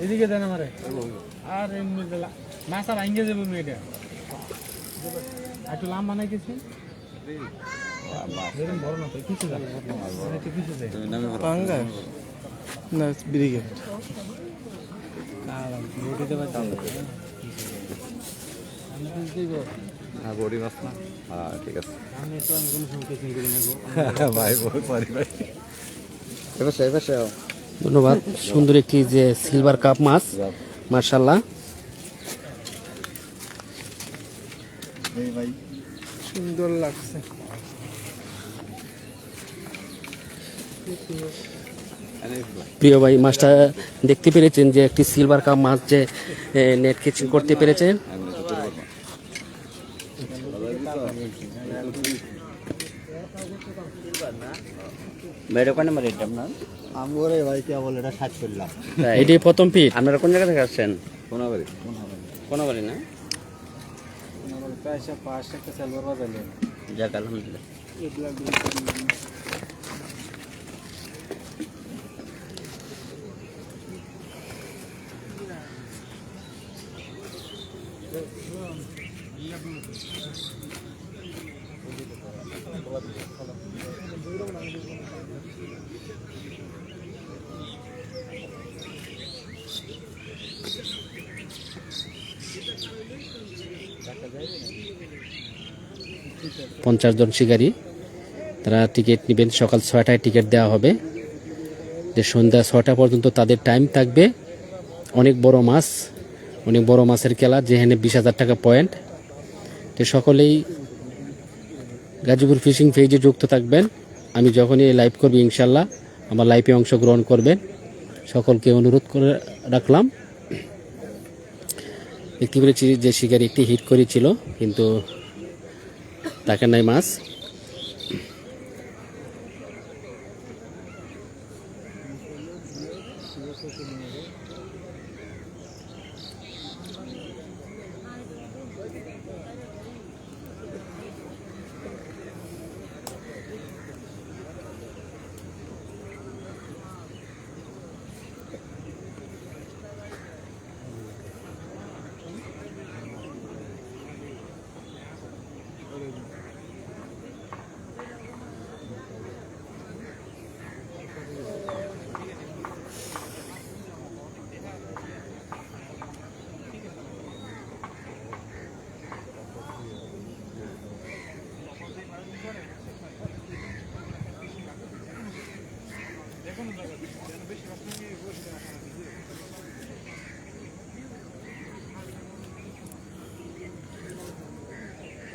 এদিকে দেন আমারে আর মাছ আর আইঙ্গে যাবো এটা একটু লাম বানাই গেছি বড় না তো কিছু না বিদিকে বড়ি মাছ না হ্যাঁ ঠিক আছে ভাই সরি ভাই ধন্যবাদ। সুন্দর একটি যে সিলভার কাপ মাছ, মাশাআল্লাহ। সুন্দর লাগছে। প্রিয় ভাই, মাছটা দেখতে পেরেছেন যে একটি সিলভার কাপ মাছ যে নেট কেচিং করতে পেরেছেন। এটাই প্রথম পিট। আপনারা কোন জায়গা থেকে আসছেন? কোনাবাড়ি না? যাক আলহামদুলিল্লাহ। পঞ্চাশ জন শিকারী, তারা টিকিট নেবেন। সকাল 6টায় টিকিট দেওয়া হবে, যে সন্ধ্যা 6টা পর্যন্ত তাদের টাইম থাকবে। অনেক বড় মাছ, অনেক বড় মাছের খেলা, যেখানে 20,000 টাকা পয়েন্ট। তো সকলেই গাজীপুর ফিশিং পেজে যুক্ত থাকবেন। আমি যখনই লাইভ করব ইনশাল্লাহ আমার লাইভে অংশগ্রহণ করবেন। সকলকে অনুরোধ করে রাখলাম। দেখতে পেরেছি যে শিকারি একটি হিট করেছিল, কিন্তু তাকে নাই মাছ।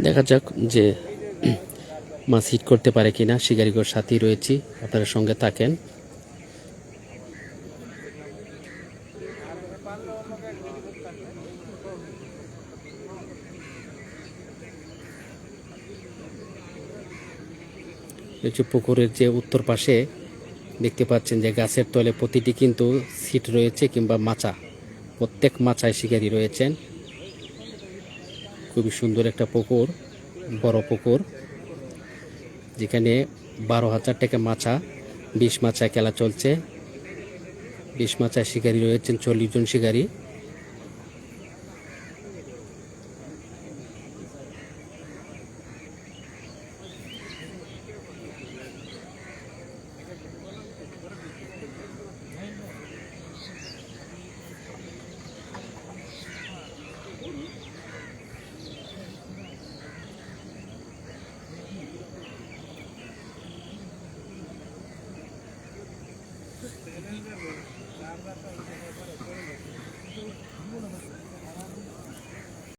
দেখা যাক যে মাছ হিট করতে পারে কিনা। শিকারিগর সাথেই রয়েছি, আপনারা সঙ্গে থাকেন। পুকুরের যে উত্তর পাশে দেখতে পাচ্ছেন যে গাছের তলে প্রতিটি কিন্তু সিট রয়েছে কিংবা মাচা, প্রত্যেক মাচায় শিকারি রয়েছেন। খুবই সুন্দর একটা পুকুর, বড় পুকুর, যেখানে 12,000 টাকা মাছা, 20 মাচায় খেলা চলছে। 20 মাচায় শিকারি রয়েছেন 40 জন শিকারি।